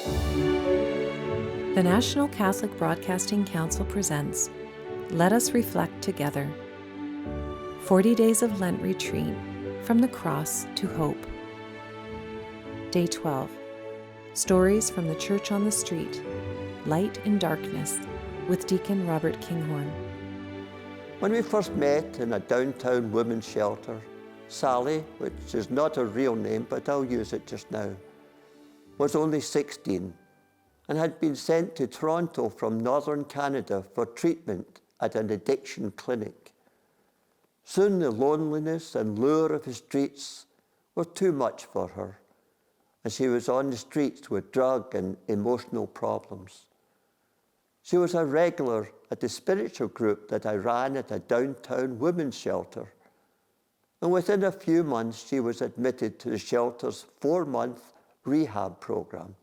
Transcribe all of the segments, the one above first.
The National Catholic Broadcasting Council presents Let Us Reflect Together. 40 Days of Lent Retreat, From the Cross to Hope. Day 12. Stories from the Church on the Street, Light in Darkness, with Deacon Robert Kinghorn. When we first met in a downtown women's shelter, Sally, which is not her real name, but I'll use it just now, was only 16 and had been sent to Toronto from northern Canada for treatment at an addiction clinic. Soon the loneliness and lure of the streets were too much for her, and she was on the streets with drug and emotional problems. She was a regular at the spiritual group that I ran at a downtown women's shelter, and within a few months she was admitted to the shelter's 4-month rehab program.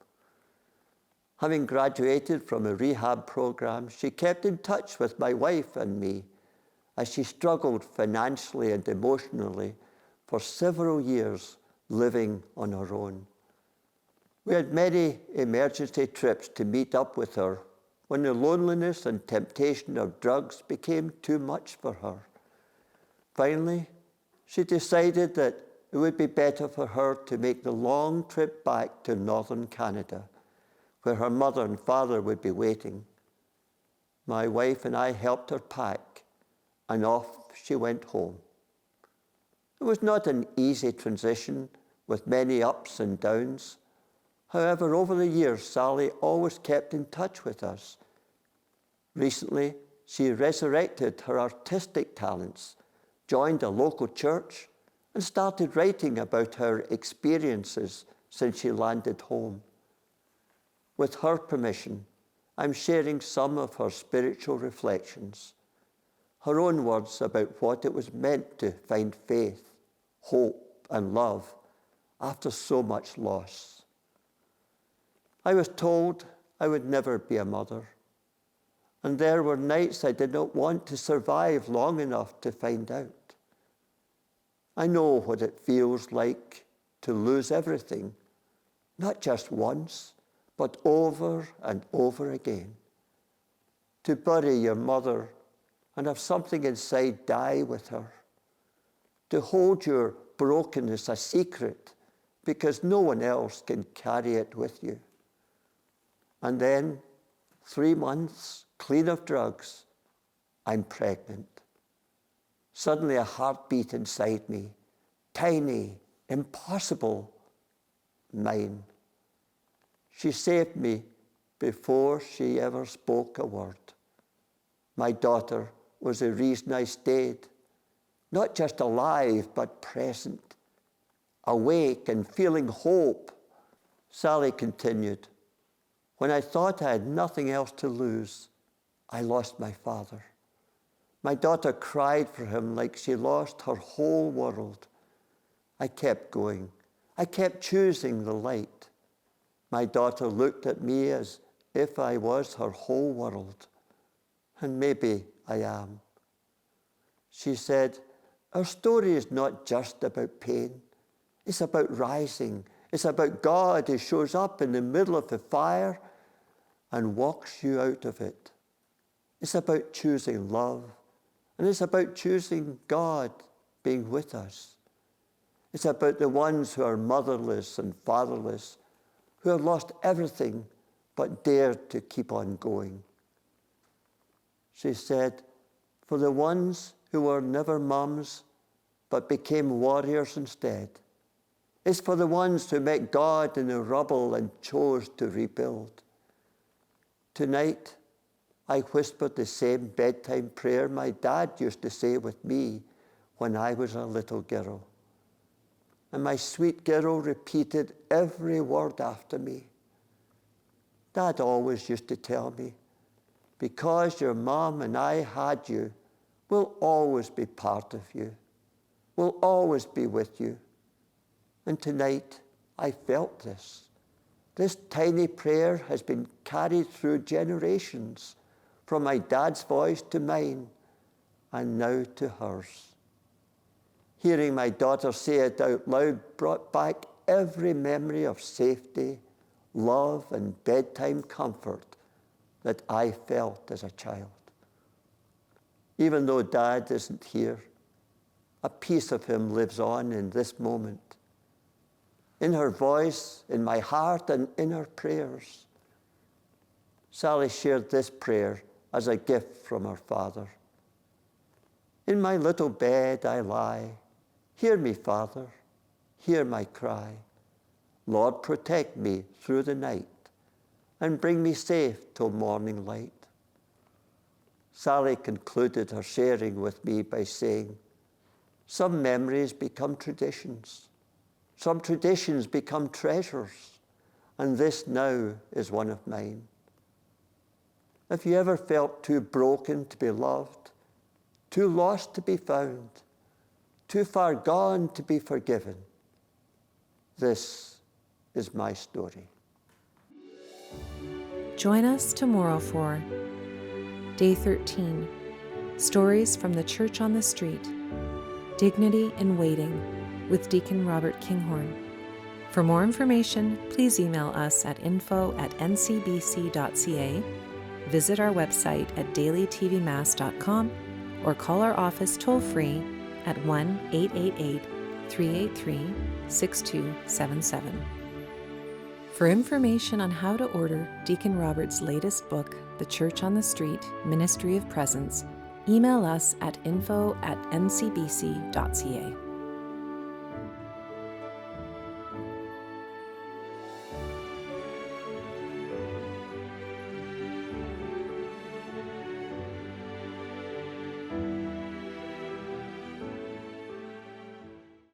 Having graduated from a rehab program, she kept in touch with my wife and me as she struggled financially and emotionally for several years living on her own. We had many emergency trips to meet up with her when the loneliness and temptation of drugs became too much for her. Finally, she decided that it would be better for her to make the long trip back to northern Canada, where her mother and father would be waiting. My wife and I helped her pack, and off she went home. It was not an easy transition with many ups and downs. However, over the years, Sally always kept in touch with us. Recently, she resurrected her artistic talents, joined a local church, and started writing about her experiences since she landed home. With her permission, I'm sharing some of her spiritual reflections, her own words about what it was meant to find faith, hope, and love after so much loss. I was told I would never be a mother, and there were nights I did not want to survive long enough to find out. I know what it feels like to lose everything, not just once, but over and over again. To bury your mother and have something inside die with her. To hold your brokenness a secret because no one else can carry it with you. And then, 3 months clean of drugs, I'm pregnant. Suddenly a heartbeat inside me, tiny, impossible, mine. She saved me before she ever spoke a word. My daughter was the reason I stayed, not just alive, but present, awake and feeling hope. Sally continued, when I thought I had nothing else to lose, I lost my father. My daughter cried for him like she lost her whole world. I kept going. I kept choosing the light. My daughter looked at me as if I was her whole world, and maybe I am. She said, our story is not just about pain. It's about rising. It's about God who shows up in the middle of the fire and walks you out of it. It's about choosing love, and it's about choosing God being with us. It's about the ones who are motherless and fatherless, who have lost everything but dared to keep on going. She said, for the ones who were never mums but became warriors instead. It's for the ones who met God in the rubble and chose to rebuild. Tonight, I whispered the same bedtime prayer my dad used to say with me when I was a little girl. And my sweet girl repeated every word after me. Dad always used to tell me, because your mom and I had you, we'll always be part of you. We'll always be with you. And tonight, I felt this. This tiny prayer has been carried through generations, from my dad's voice to mine, and now to hers. Hearing my daughter say it out loud brought back every memory of safety, love, and bedtime comfort that I felt as a child. Even though Dad isn't here, a piece of him lives on in this moment. In her voice, in my heart, and in her prayers. Sally shared this prayer as a gift from her father. In my little bed I lie. Hear me, Father, hear my cry. Lord, protect me through the night and bring me safe till morning light. Sally concluded her sharing with me by saying, some memories become traditions. Some traditions become treasures, and this now is one of mine. Have you ever felt too broken to be loved, too lost to be found, too far gone to be forgiven? This is my story. Join us tomorrow for Day 13, Stories from the Church on the Street, Dignity in Waiting, with Deacon Robert Kinghorn. For more information, please email us at info@ncbc.ca, visit our website at dailytvmass.com, or call our office toll-free at 1-888-383-6277. For information on how to order Deacon Robert's latest book, The Church on the Street, Ministry of Presence, email us at info@ncbc.ca.